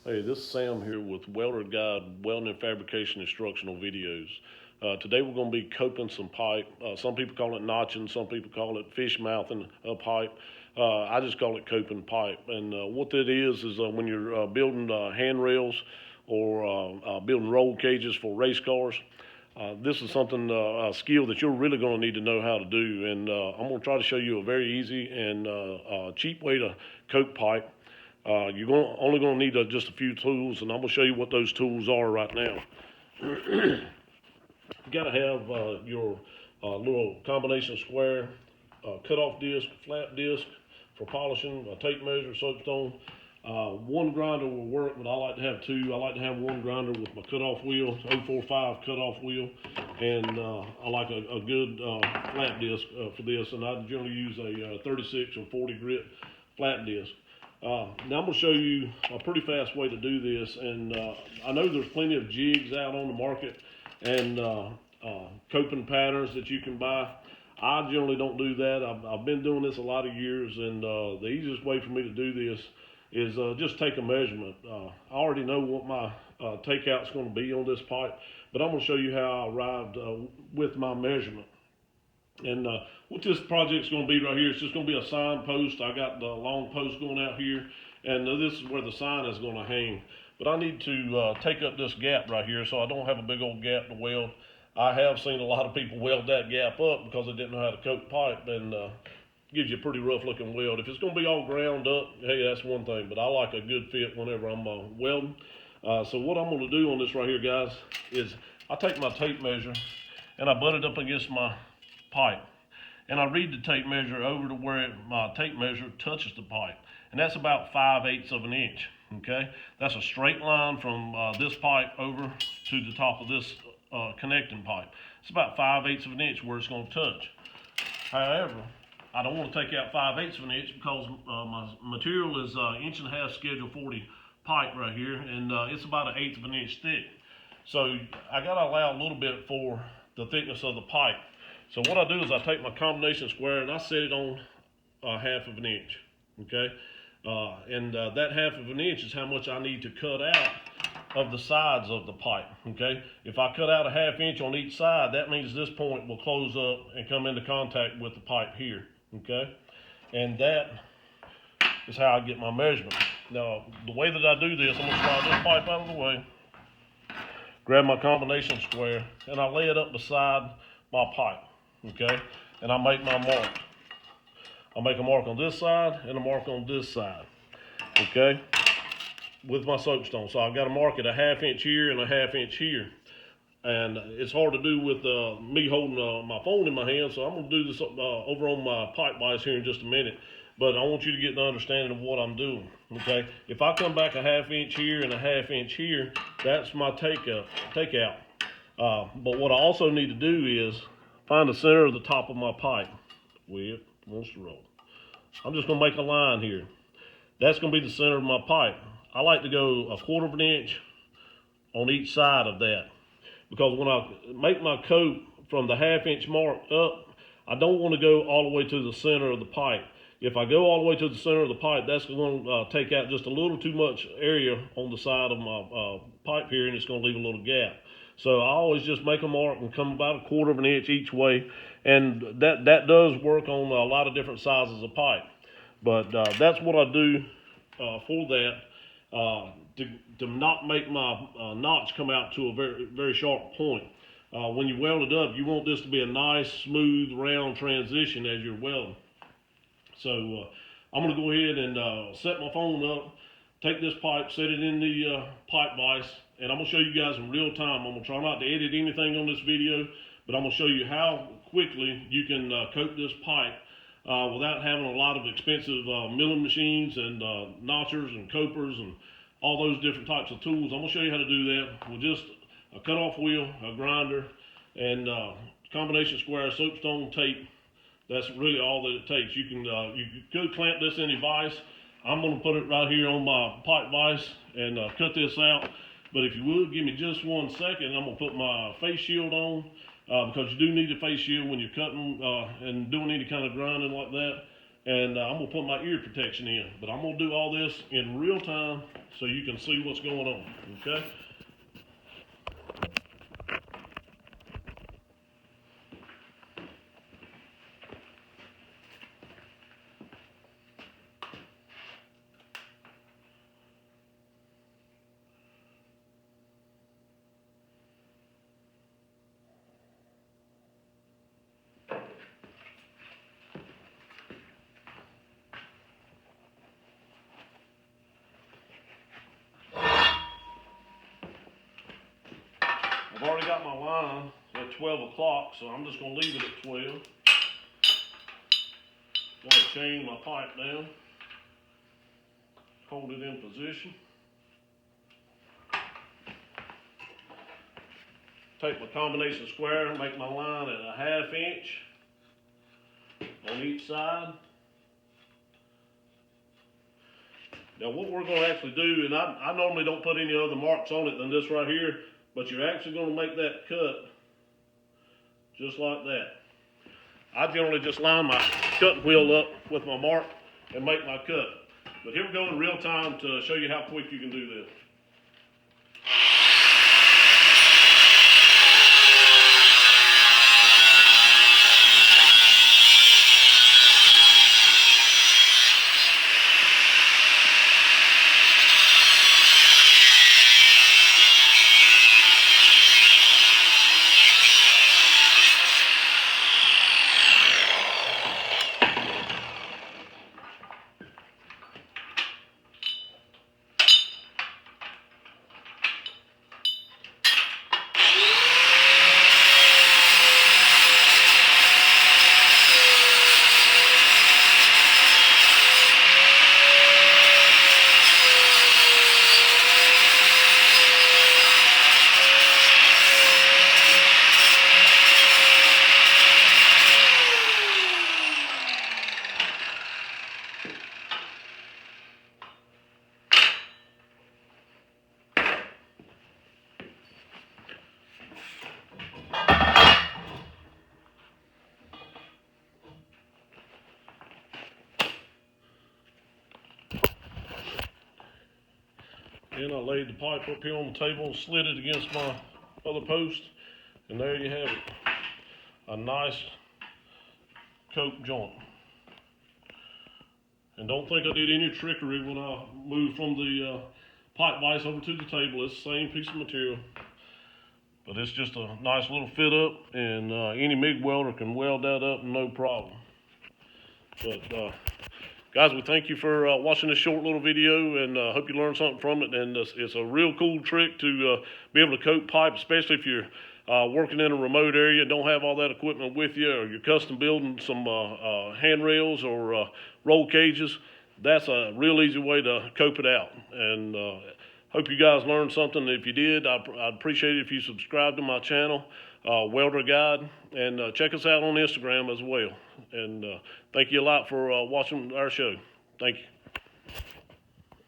Hey, this is Sam here with Welder Guide Welding and Fabrication Instructional Videos. Today we're going to be coping some pipe. Some people call it notching, some people call it fish mouthing a pipe. I just call it coping pipe. And what that is when you're building handrails or building roll cages for race cars. This is something, a skill that you're really going to need to know how to do. And I'm going to try to show you a very easy and cheap way to cope pipe. You're only going to need just a few tools, and I'm going to show you what those tools are right now. You got to have your little combination square, cut-off disc, flat disc for polishing, a tape measure, soapstone. One grinder will work, but I like to have two. I like to have one grinder with my cut-off wheel, 045 cut-off wheel, and I like a good flat disc for this, and I generally use a 36 or 40 grit flat disc. Now I'm going to show you a pretty fast way to do this, and I know there's plenty of jigs out on the market and coping patterns that you can buy. I generally don't do that. I've been doing this a lot of years, and the easiest way for me to do this is just take a measurement. I already know what my takeout's going to be on this pipe, but I'm going to show you how I arrived with my measurement. And what this project's going to be right here, it's just going to be a sign post. I got the long post going out here, and this is where the sign is going to hang. But I need to take up this gap right here so I don't have a big old gap to weld. I have seen a lot of people weld that gap up because they didn't know how to coat pipe, and gives you a pretty rough looking weld. If it's going to be all ground up, hey, that's one thing, but I like a good fit whenever I'm welding. So what I'm going to do on this right here, guys, is I take my tape measure and I butt it up against my pipe, and I read the tape measure over to where my tape measure touches the pipe, and that's about 5/8 of an inch. Okay, that's a straight line from this pipe over to the top of this connecting pipe. It's about 5/8 of an inch where it's going to touch. However, I don't want to take out 5/8 of an inch because my material is 1.5 inch schedule 40 pipe right here, and it's about 1/8 of an inch thick. So I got to allow a little bit for the thickness of the pipe. So what I do is I take my combination square and I set it on 1/2 of an inch, okay? And that 1/2 of an inch is how much I need to cut out of the sides of the pipe, okay? If I cut out a 1/2 inch on each side, that means this point will close up and come into contact with the pipe here, okay? And that is how I get my measurement. Now, the way that I do this, I'm gonna slide this pipe out of the way, grab my combination square, and I lay it up beside my pipe. Okay, and I make my mark. I make a mark on this side and a mark on this side. Okay, with my soapstone. So I've got to mark it a 1/2 inch here and a 1/2 inch here. And it's hard to do with me holding my phone in my hand. So I'm going to do this over on my pipe vise here in just a minute. But I want you to get the understanding of what I'm doing. Okay, if I come back a 1/2 inch here and a 1/2 inch here, that's my takeout. But what I also need to do is find the center of the top of my pipe. Width wants to roll. I'm just going to make a line here. That's going to be the center of my pipe. I like to go 1/4 of an inch on each side of that, because when I make my coat from the 1/2 inch mark up, I don't want to go all the way to the center of the pipe. If I go all the way to the center of the pipe, that's going to take out just a little too much area on the side of my pipe here, and it's going to leave a little gap. So I always just make a mark and come about 1/4 of an inch each way, and that does work on a lot of different sizes of pipe. But that's what I do for that, to not make my notch come out to a very, very sharp point. When you weld it up, you want this to be a nice, smooth, round transition as you're welding. So I'm going to go ahead and set my phone up, take this pipe, set it in the pipe vise, and I'm going to show you guys in real time. I'm going to try not to edit anything on this video, but I'm going to show you how quickly you can coat this pipe without having a lot of expensive milling machines and notchers and copers and all those different types of tools. I'm going to show you how to do that with just a cut-off wheel, a grinder, and combination square soapstone tape. That's really all that it takes. You could clamp this in your vise. I'm going to put it right here on my pipe vise and cut this out. But if you would, give me just 1 second. I'm going to put my face shield on because you do need a face shield when you're cutting and doing any kind of grinding like that. and I'm gonna put my ear protection in. But I'm gonna do all this in real time so you can see what's going on, okay? I've already got my line at 12 o'clock, so I'm just gonna leave it at 12. Gonna chain my pipe down, hold it in position. Take my combination square and make my line at a 1/2 inch on each side. Now what we're going to actually do, and I normally don't put any other marks on it than this right here, but you're actually going to make that cut just like that. I generally just line my cutting wheel up with my mark and make my cut. But here we go in real time to show you how quick you can do this. Then I laid the pipe up here on the table and slid it against my other post, and there you have it, a nice cope joint. And don't think I did any trickery when I moved from the pipe vise over to the table. It's the same piece of material, but it's just a nice little fit up, and any MIG welder can weld that up no problem. But guys, we thank you for watching this short little video, and hope you learned something from it. And it's a real cool trick to be able to coat pipe, especially if you're working in a remote area, don't have all that equipment with you, or you're custom building some handrails or roll cages. That's a real easy way to cope it out. And hope you guys learned something. If you did, I'd appreciate it if you subscribe to my channel, Welder Guide, and check us out on Instagram as well. And thank you a lot for watching our show. Thank you.